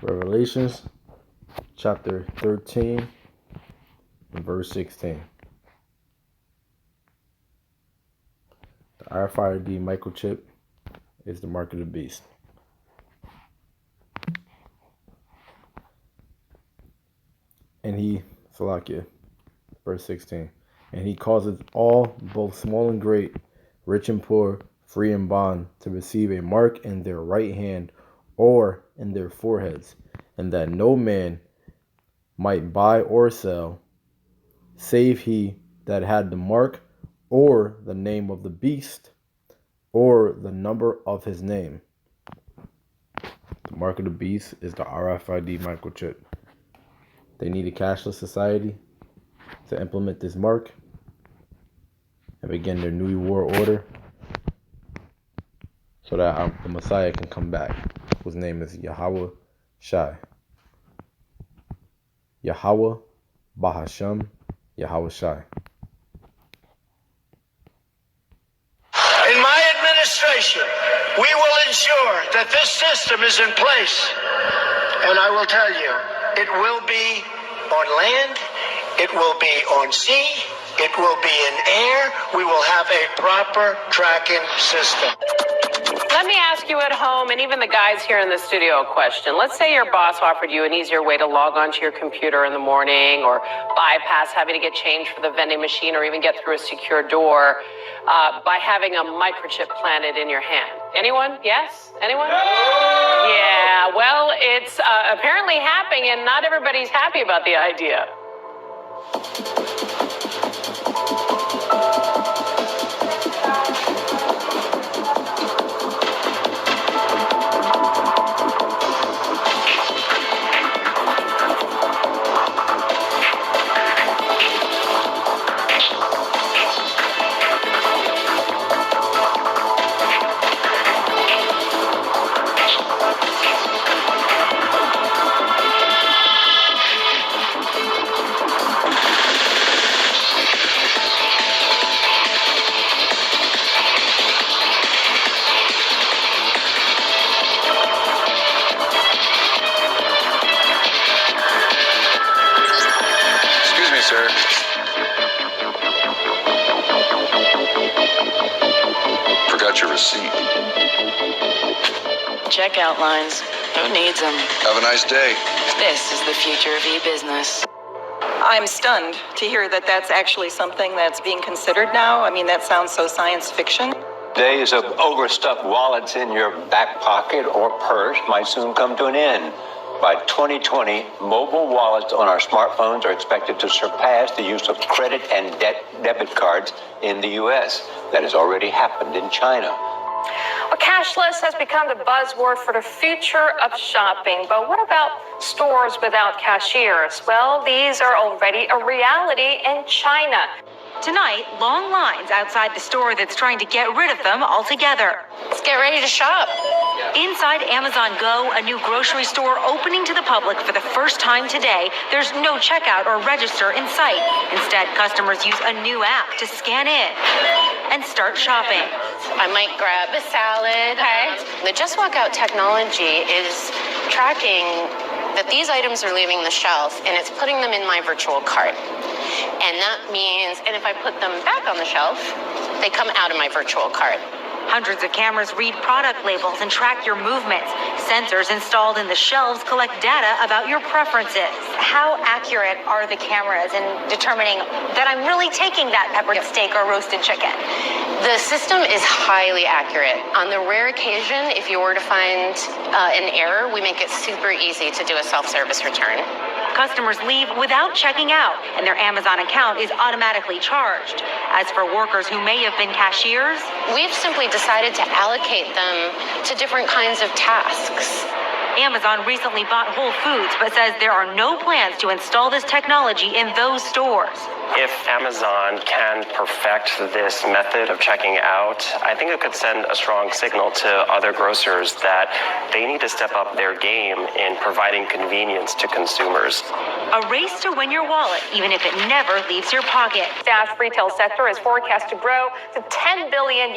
Revelations chapter 13 and verse 16. The RFID microchip is the mark of the beast. And verse 16. And he causes all, both small and great, rich and poor, free and bond, to receive a mark in their right hand or in their foreheads, and that no man might buy or sell, save he that had the mark, or the name of the beast, or the number of his name. The mark of the beast is the RFID microchip. They need a cashless society to implement this mark and begin their new world order so that the Messiah can come back, whose name is Yahweh Shai. Yahweh Bahasham Yahweh Shai. In my administration, we will ensure that this system is in place. And I will tell you, it will be on land, it will be on sea, it will be in air. We will have a proper tracking system. Let me ask you at home, and even the guys here in the studio, a question. Let's say your boss offered you an easier way to log onto your computer in the morning, or bypass having to get change for the vending machine, or even get through a secure door by having a microchip planted in your hand. Anyone? Yes? Anyone? Yeah, well, it's apparently happening, and not everybody's happy about the idea. Sir. Forgot your receipt. Checkout lines. Who needs them? Have a nice day. This is the future of e-business. I'm stunned to hear that that's actually something that's being considered now. I mean, that sounds so science fiction. Days of overstuffed wallets in your back pocket or purse might soon come to an end. By 2020, mobile wallets on our smartphones are expected to surpass the use of credit and debit cards in the U.S. That has already happened in China. Well, cashless has become the buzzword for the future of shopping. But what about stores without cashiers? Well, these are already a reality in China. Tonight, long lines outside the store that's trying to get rid of them altogether. Let's get ready to shop. Inside Amazon Go, a new grocery store opening to the public for the first time today, there's no checkout or register in sight. Instead, customers use a new app to scan in and start shopping. I might grab a salad. Okay. The Just Walk Out technology is tracking that these items are leaving the shelf, and it's putting them in my virtual cart. And that means, and if I put them back on the shelf, they come out of my virtual cart. Hundreds of cameras read product labels and track your movements. Sensors installed in the shelves collect data about your preferences. How accurate are the cameras in determining that I'm really taking that peppered steak or roasted chicken? The system is highly accurate. On the rare occasion, if you were to find an error, we make it super easy to do a self-service return. Customers leave without checking out, and their Amazon account is automatically charged. As for workers who may have been cashiers, we've simply decided to allocate them to different kinds of tasks. Amazon recently bought Whole Foods, but says there are no plans to install this technology in those stores. If Amazon can perfect this method of checking out, I think it could send a strong signal to other grocers that they need to step up their game in providing convenience to consumers. A race to win your wallet, even if it never leaves your pocket. Fast retail sector is forecast to grow to $10 billion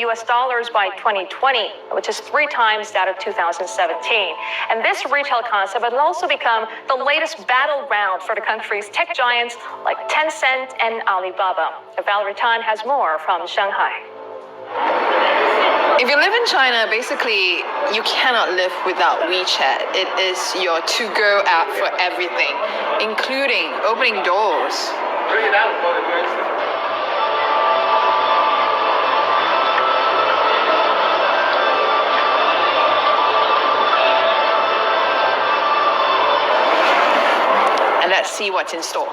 by 2020, which is 3 times that of 2017. And this retail concept will also become the latest battleground for the country's tech giants like Tencent and Alibaba. Valerie Tan has more from Shanghai. If you live in China, basically, you cannot live without WeChat. It is your to-go app for everything, including opening doors. And let's see what's in store.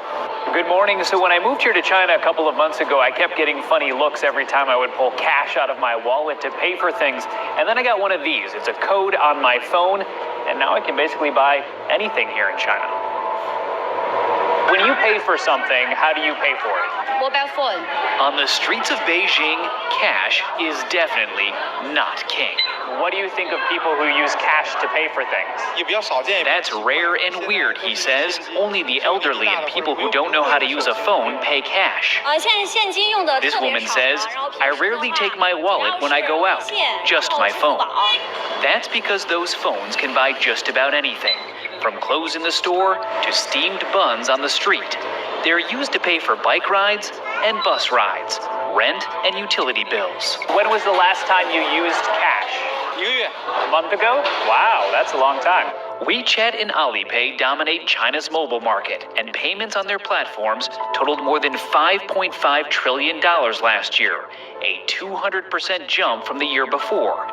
Good morning. So when I moved here to China a couple of months ago, I kept getting funny looks every time I would pull cash out of my wallet to pay for things. And then I got one of these. It's a code on my phone, and now I can basically buy anything here in China. When you pay for something, how do you pay for it? Mobile phone. On the streets of Beijing, cash is definitely not king. What do you think of people who use cash to pay for things? That's rare and weird, he says. Only the elderly and people who don't know how to use a phone pay cash. This woman says, I rarely take my wallet when I go out, just my phone. That's because those phones can buy just about anything, from clothes in the store to steamed buns on the street. They're used to pay for bike rides and bus rides, rent and utility bills. When was the last time you used cash? A month ago? Wow, that's a long time. WeChat and Alipay dominate China's mobile market, and payments on their platforms totaled more than $5.5 trillion last year, a 200% jump from the year before.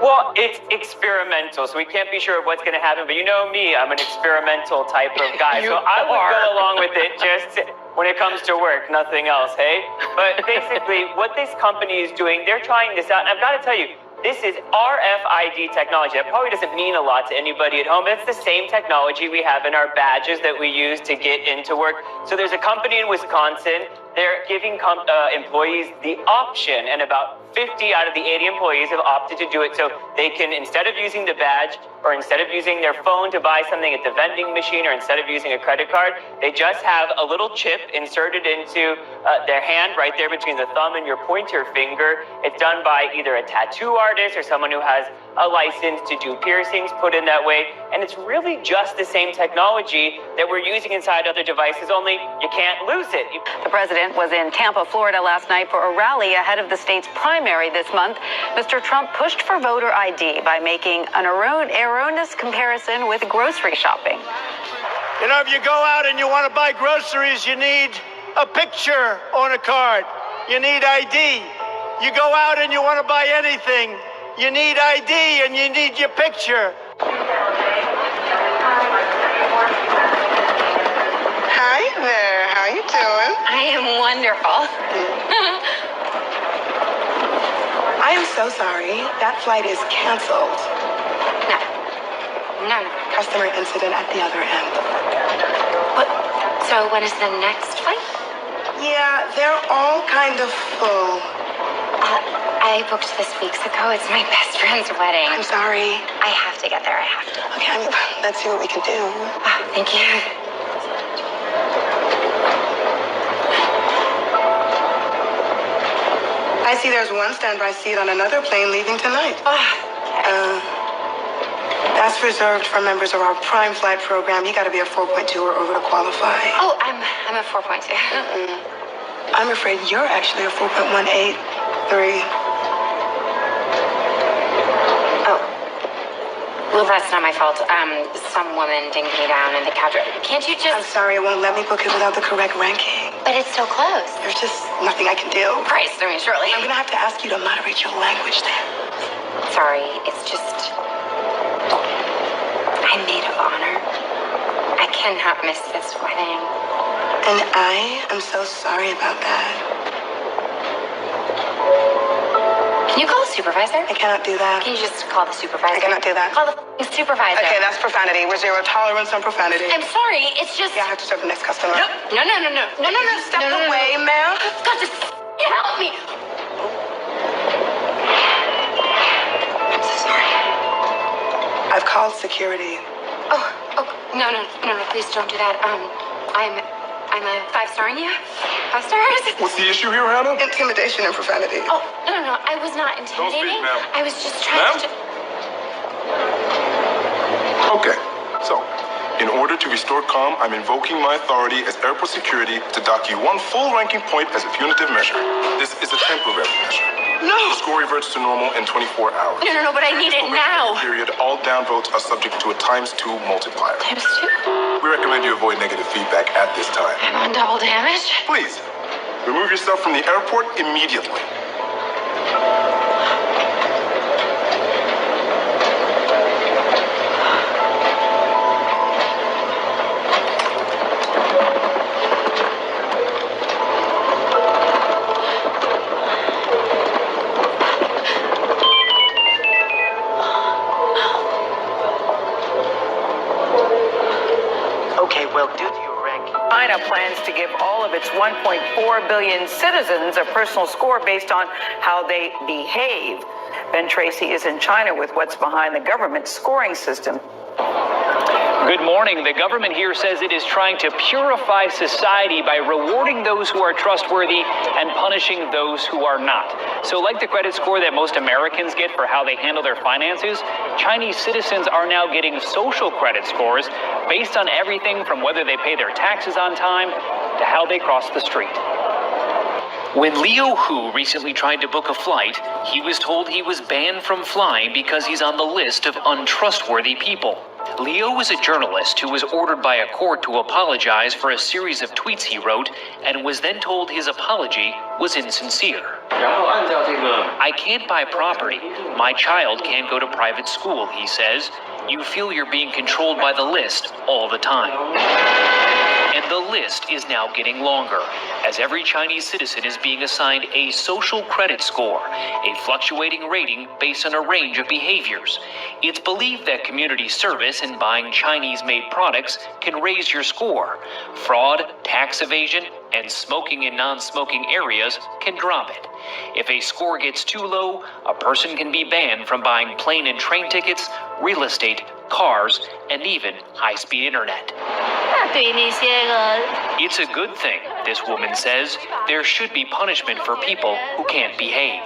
Well, it's experimental, so we can't be sure of what's going to happen. But you know me, I'm an experimental type of guy, so I would go along with it just when it comes to work, nothing else, hey? But basically, what this company is doing, they're trying this out, and I've got to tell you, this is RFID technology. That probably doesn't mean a lot to anybody at home. That's the same technology we have in our badges that we use to get into work. So there's a company in Wisconsin. They're giving employees the option, and about 50 out of the 80 employees have opted to do it. So they can, instead of using the badge or instead of using their phone to buy something at the vending machine or instead of using a credit card, they just have a little chip inserted into their hand right there between the thumb and your pointer finger. It's done by either a tattoo artist or someone who has a license to do piercings put in that way. And it's really just the same technology that we're using inside other devices, only you can't lose it. The president was in Tampa, Florida last night for a rally ahead of the state's primary this month. Mr. Trump pushed for voter ID by making an erroneous comparison with grocery shopping. You know, if you go out and you want to buy groceries, you need a picture on a card. You need ID. You go out and you want to buy anything, you need ID and you need your picture. Hi there, how you doing? I am wonderful. I am so sorry. That flight is canceled. No. Customer incident at the other end. What? So when is the next flight? Yeah, they're all kind of full. I booked this weeks ago. It's my best friend's wedding. I'm sorry. I have to get there. I have to. Okay, let's see what we can do. Thank you. I see there's one standby seat on another plane leaving tonight. That's reserved for members of our Prime Flight program. You got to be a 4.2 or over to qualify. Oh, I'm a 4.2. I'm afraid you're actually a 4.183. Well, that's not my fault. Some woman dinged me down in the couch. Can't you just... I'm sorry, it won't let me book it without the correct ranking. But it's so close. There's just nothing I can do. Christ, I mean, surely. I'm gonna have to ask you to moderate your language then. Sorry, it's just... I'm maid of honor. I cannot miss this wedding. And I am so sorry about that. Can you call the supervisor? I cannot do that. Can you just call the supervisor? I cannot do that. Call the supervisor. Okay, that's profanity. We're zero tolerance on profanity. I'm sorry, it's just... Yeah, I have to serve the next customer. No. Step away, ma'am. God, just help me. I'm so sorry. I've called security. Oh, no, please don't do that. I'm a 5-star in you. 5 stars. What's the issue here, Hannah? Intimidation and profanity. Oh, no, I was not intimidating. Don't speak, ma'am. I was just trying to... Okay, so, in order to restore calm, I'm invoking my authority as airport security to dock you 1 full ranking point as a punitive measure. This is a temporary measure. No! The score reverts to normal in 24 hours. No, but I need it now. Period. All downvotes are subject to a ×2 multiplier. ×2? We recommend you avoid negative feedback at this time. I'm on double damage? Please, remove yourself from the airport immediately. China plans to give all of its 1.4 billion citizens a personal score based on how they behave. Ben Tracy is in China with what's behind the government's scoring system. Good morning. The government here says it is trying to purify society by rewarding those who are trustworthy and punishing those who are not. So like the credit score that most Americans get for how they handle their finances, Chinese citizens are now getting social credit scores based on everything from whether they pay their taxes on time to how they cross the street. When Leo Hu recently tried to book a flight, he was told he was banned from flying because he's on the list of untrustworthy people. Leo was a journalist who was ordered by a court to apologize for a series of tweets he wrote and was then told his apology was insincere. I can't buy property. My child can't go to private school, he says. You feel you're being controlled by the list all the time. And the list is now getting longer, as every Chinese citizen is being assigned a social credit score, a fluctuating rating based on a range of behaviors. It's believed that community service and buying Chinese-made products can raise your score. Fraud, tax evasion, and smoking in non-smoking areas can drop it. If a score gets too low, a person can be banned from buying plane and train tickets, real estate, cars, and even high-speed internet. It's a good thing, this woman says. There should be punishment for people who can't behave.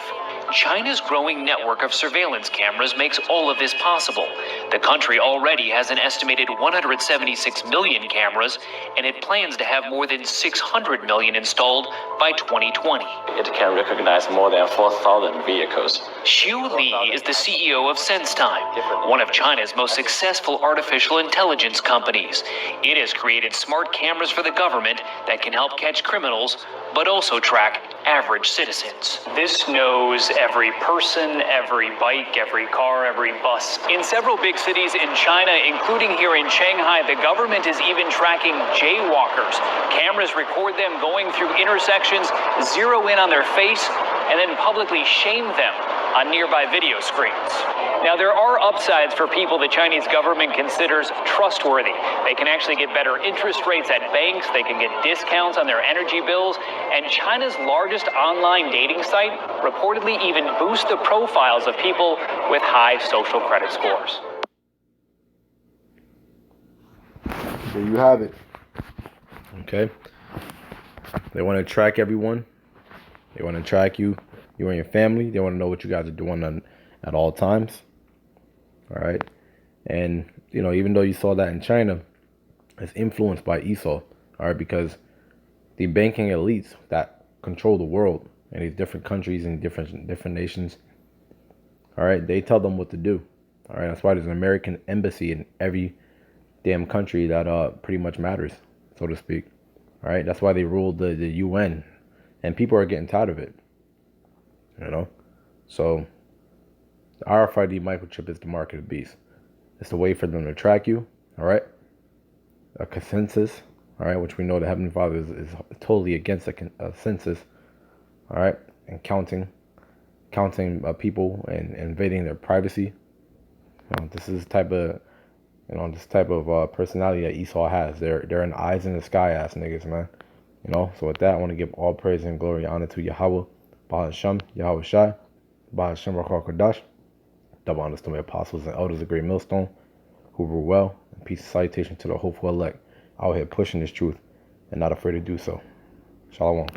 China's growing network of surveillance cameras makes all of this possible. The country already has an estimated 176 million cameras, and it plans to have more than 600 million installed by 2020. It can recognize more than 4,000 vehicles. Xu Li is the CEO of SenseTime, one of China's most successful artificial intelligence companies. It has created smart cameras for the government that can help catch criminals, but also track average citizens. This knows every person, every bike, every car, every bus. In several big cities in China, including here in Shanghai, the government is even tracking jaywalkers. Cameras record them going through intersections, zero in on their face, and then publicly shame them on nearby video screens. Now, there are upsides for people the Chinese government considers trustworthy. They can actually get better interest rates at banks, they can get discounts on their energy bills, and China's largest online dating site reportedly even boosts the profiles of people with high social credit scores. There you have it. Okay. They want to track everyone. They want to track you and your family. They want to know what you guys are doing at all times. All right. And, you know, even though you saw that in China, it's influenced by Esau. All right. Because the banking elites that control the world in these different countries and different nations, all right, they tell them what to do. All right. That's why there's an American embassy in every damn country that pretty much matters, so to speak. All right. That's why they ruled the UN. And people are getting tired of it. You know? So the RFID microchip is the mark of the beast. It's the way for them to track you. All right. A consensus. All right. Which we know the Heavenly Father is totally against a census. All right. And counting people and invading their privacy. You know, this is this type of personality that Esau has. They're an eyes in the sky ass niggas, man. You know, so with that, I want to give all praise and glory and honor to Yahweh, Baal Hashem, Yahweh Shai, Baal Hashem Rakar Kodash, double honors to my apostles and elders of Great Millstone, who rule well, and peace and salutation to the hopeful elect out here pushing this truth and not afraid to do so. Shalom.